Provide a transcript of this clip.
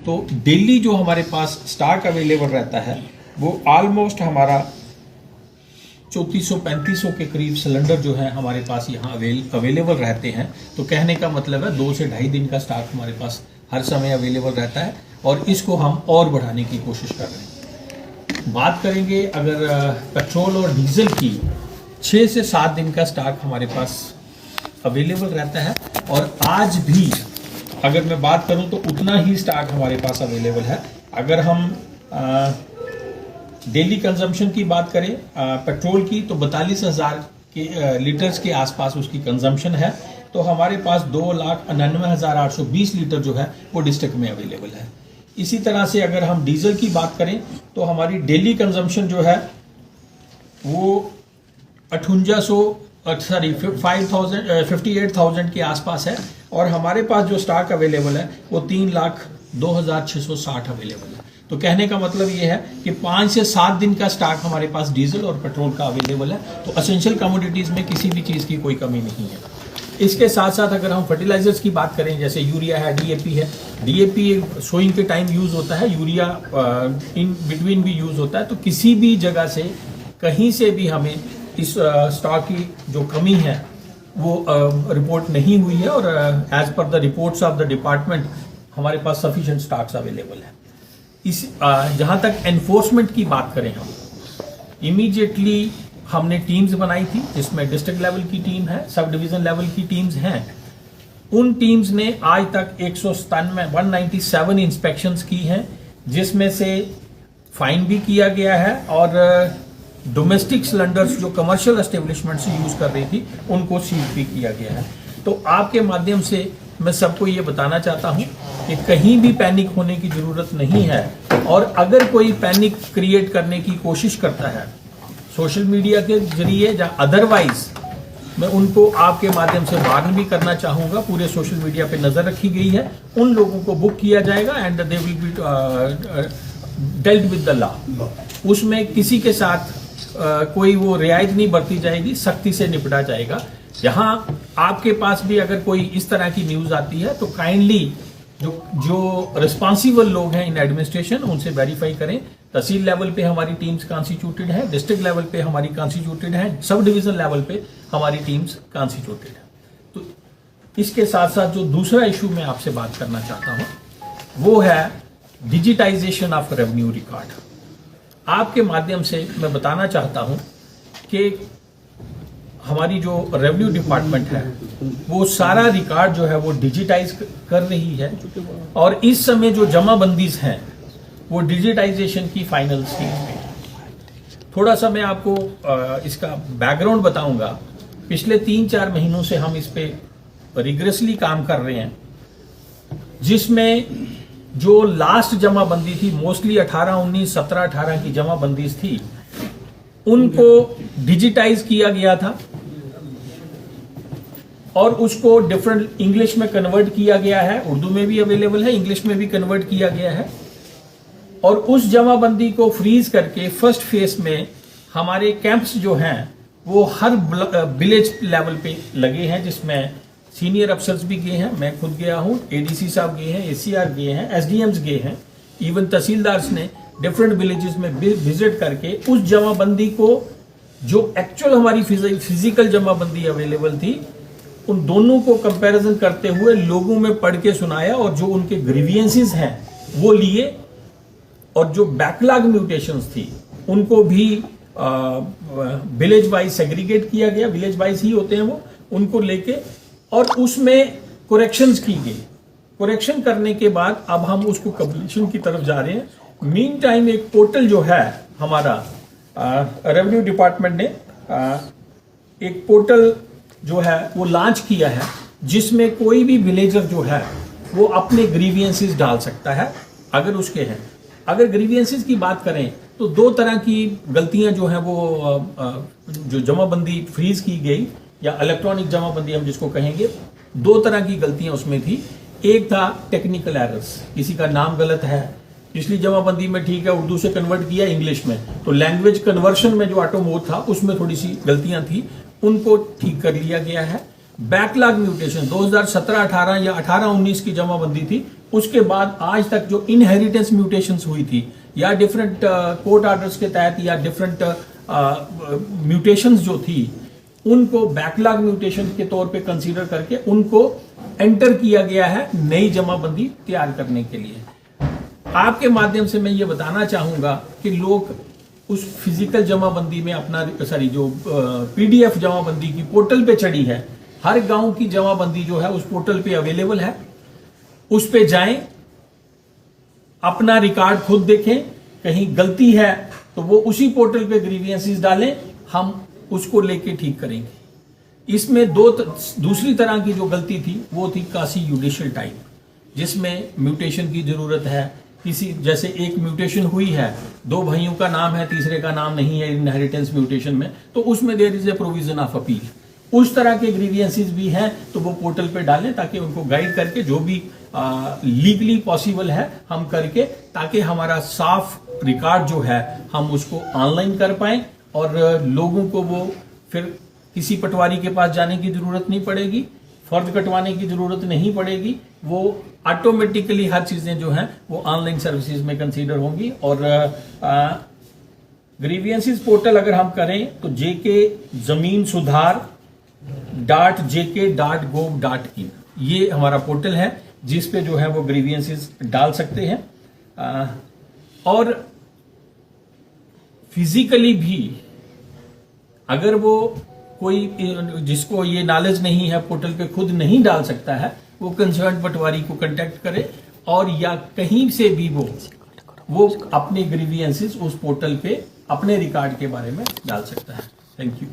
तो डेली जो हमारे पास स्टॉक अवेलेबल रहता है वो ऑलमोस्ट हमारा 3400-3500 के करीब सिलेंडर जो है हमारे पास यहाँ अवेलेबल रहते हैं। तो कहने का मतलब है 2 से ढाई दिन का स्टॉक हमारे पास हर समय अवेलेबल रहता है और इसको हम और बढ़ाने की कोशिश कर रहे हैं। बात करेंगे अगर पेट्रोल और डीजल की, 6 से 7 दिन का स्टॉक हमारे पास अवेलेबल रहता है और आज भी अगर मैं बात करूं तो उतना ही स्टॉक हमारे पास अवेलेबल है। अगर हम डेली कंजम्पशन की बात करें पेट्रोल की तो 42,000 के लीटर्स के आसपास उसकी कंजम्पशन है। तो हमारे पास 2,99,820 लीटर जो है वो डिस्ट्रिक्ट में अवेलेबल है। इसी तरह से अगर हम डीजल की बात करें तो हमारी डेली कंजम्पशन जो है वो 58,000 के आसपास है और हमारे पास जो स्टॉक अवेलेबल है वो 3,02,660 अवेलेबल है। तो कहने का मतलब ये है कि 5 से 7 दिन का स्टॉक हमारे पास डीजल और पेट्रोल का अवेलेबल है। तो एसेंशियल कमोडिटीज में किसी भी चीज़ की कोई कमी नहीं है। इसके साथ साथ अगर हम फर्टिलाइजर्स की बात करें, जैसे यूरिया है, डीएपी है, डीएपी सोइंग के टाइम यूज होता है, यूरिया इन बिटवीन भी यूज होता है। तो किसी भी जगह से कहीं से भी हमें इस स्टॉक की जो कमी है वो रिपोर्ट नहीं हुई है और as per the reports of the department हमारे पास सफिशिएंट स्टॉक्स अवेलेबल है। इस जहां तक एनफोर्समेंट की बात करें, हम इमीडिएटली हमने टीम्स बनाई थी जिसमें डिस्ट्रिक्ट लेवल की टीम है, सब डिवीजन लेवल की टीम्स हैं। उन टीम्स ने आज तक 197 इंस्पेक्शंस की हैं, जिसमें से फाइन भी किया गया है और डोमेस्टिक सिलेंडर्स जो कमर्शियल एस्टेब्लिशमेंट से यूज कर रही थी उनको सील भी किया गया है। तो आपके माध्यम से मैं सबको ये बताना चाहता हूं कि कहीं भी पैनिक होने की जरूरत नहीं है और अगर कोई पैनिक क्रिएट करने की कोशिश करता है सोशल मीडिया के जरिए या अदरवाइज, मैं उनको आपके माध्यम से वार्न भी करना चाहूंगा। पूरे सोशल मीडिया पे नजर रखी गई है, उन लोगों को बुक किया जाएगा and they will be dealt with the law. उसमें किसी के साथ कोई वो रियायत नहीं बरती जाएगी, सख्ती से निपटा जाएगा। यहाँ आपके पास भी अगर कोई इस तरह की न्यूज आती है तो काइंडली जो रिस्पॉन्सिबल लोग हैं इन एडमिनिस्ट्रेशन उनसे वेरीफाई करें। तहसील लेवल पे हमारी टीम्स कॉन्स्टिट्यूटेड है, डिस्ट्रिक्ट लेवल पे हमारी कॉन्स्टिट्यूटेड है, सब डिवीजन लेवल पे हमारी टीम्स कॉन्स्टिट्यूटेड है। तो इसके साथ साथ जो दूसरा इशू मैं आपसे बात करना चाहता हूं वो है डिजिटाइजेशन ऑफ रेवेन्यू रिकॉर्ड। आपके माध्यम से मैं बताना चाहता हूं कि हमारी जो रेवेन्यू डिपार्टमेंट है वो सारा रिकॉर्ड जो है वो डिजिटाइज कर रही है और इस समय जो जमाबंदीज हैं वो डिजिटाइजेशन की फाइनल स्टेज पे। थोड़ा सा मैं आपको इसका बैकग्राउंड बताऊंगा। पिछले 3-4 महीनों से हम इस पे रिग्रेसली काम कर रहे हैं, जिसमें जो लास्ट जमाबंदी थी मोस्टली 18-19, 17-18 की जमाबंदीज थी, उनको डिजिटाइज किया गया था और उसको डिफरेंट इंग्लिश में कन्वर्ट किया गया है, उर्दू में भी अवेलेबल है, इंग्लिश में भी कन्वर्ट किया गया है। और उस जमाबंदी को फ्रीज करके फर्स्ट फेज में हमारे कैंप्स जो हैं वो हर विलेज लेवल पे लगे हैं, जिसमें सीनियर अफसर्स भी गए हैं, मैं खुद गया हूं, एडीसी साहब गए हैं, एसीआर गए हैं, एसडीएम्स गए हैं, इवन तहसीलदार्स ने डिफरेंट विलेजेस में विजिट करके उस जमाबंदी को, जो एक्चुअल हमारी फिजिकल जमाबंदी अवेलेबल थी, उन दोनों को कंपैरिजन करते हुए लोगों में पढ़ के सुनाया और जो उनके ग्रीवियंसेस हैं वो लिए और जो बैकलॉग म्यूटेशंस थी उनको भी विलेज वाइज सेग्रीगेट किया गया, विलेज वाइज ही होते हैं वो, उनको लेके और उसमें करेक्शंस की गई। करेक्शन करने के बाद अब हम उसको कंप्लीशन की तरफ जा रहे हैं। मीन टाइम एक पोर्टल जो है हमारा रेवेन्यू डिपार्टमेंट ने एक पोर्टल जो है वो लॉन्च किया है, जिसमें कोई भी विलेजर जो है वो अपने ग्रीवियंसेस डाल सकता है अगर उसके हैं। अगर ग्रीवियंसेस की बात करें तो 2 तरह की गलतियां जो है वो जो जमाबंदी फ्रीज की गई या इलेक्ट्रॉनिक जमाबंदी हम जिसको कहेंगे, 2 तरह की गलतियां उसमें थी। एक था टेक्निकल एरर्स, किसी का नाम गलत है, पिछली जमाबंदी में ठीक है उर्दू से कन्वर्ट किया इंग्लिश में, तो लैंग्वेज कन्वर्शन में जो ऑटोमोड था उसमें थोड़ी सी गलतियां थी, उनको ठीक कर लिया गया है। बैकलॉग म्यूटेशन 2017-18 या 18-19 की जमाबंदी थी, उसके बाद आज तक जो इनहेरिटेंस म्यूटेशंस हुई थी या डिफरेंट कोर्ट ऑर्डर्स के तहत या डिफरेंट म्यूटेशंस जो थी, उनको बैकलॉग म्यूटेशन के तौर पे कंसीडर करके उनको एंटर किया गया है नई जमाबंदी तैयार करने के लिए। आपके माध्यम से मैं ये बताना चाहूंगा कि लोग उस फिजिकल जमाबंदी में अपना जो पीडीएफ जमाबंदी की पोर्टल पे चढ़ी है, हर गांव की जमाबंदी जो है उस पोर्टल पे अवेलेबल है, उस पे जाएं, अपना रिकॉर्ड खुद देखें, कहीं गलती है तो वो उसी पोर्टल पे ग्रीवियंसेस डालें, हम उसको लेके ठीक करेंगे। इसमें दूसरी तरह की जो गलती थी वो थी कासी जुडिशियल टाइप, जिसमें म्यूटेशन की जरूरत है। किसी जैसे एक म्यूटेशन हुई है, दो भाइयों का नाम है, तीसरे का नाम नहीं है इनहेरिटेंस म्यूटेशन में, तो उसमें there is a provision of appeal. उस तरह के ग्रीवियंसेस भी हैं तो वो पोर्टल पे डालें ताकि उनको गाइड करके जो भी लीगली पॉसिबल है हम करके, ताकि हमारा साफ रिकॉर्ड जो है हम उसको ऑनलाइन कर पाएं और लोगों को वो फिर किसी पटवारी के पास जाने की जरूरत नहीं पड़ेगी, फर्द कटवाने की जरूरत नहीं पड़ेगी, वो ऑटोमेटिकली हर चीजें जो हैं वो ऑनलाइन सर्विसेज में कंसीडर होंगी। और ग्रीवियंसेस पोर्टल अगर हम करें तो jk.jk.gov.in ये हमारा पोर्टल है जिस पे जो है वो ग्रीवियंसेस डाल सकते हैं। और फिजिकली भी अगर वो कोई जिसको ये नॉलेज नहीं है पोर्टल पे खुद नहीं डाल सकता है, वो कंसर्न पटवारी को कांटेक्ट करे और या कहीं से भी वो अपने ग्रीवियंसेस उस पोर्टल पे अपने रिकॉर्ड के बारे में डाल सकता है। Thank you.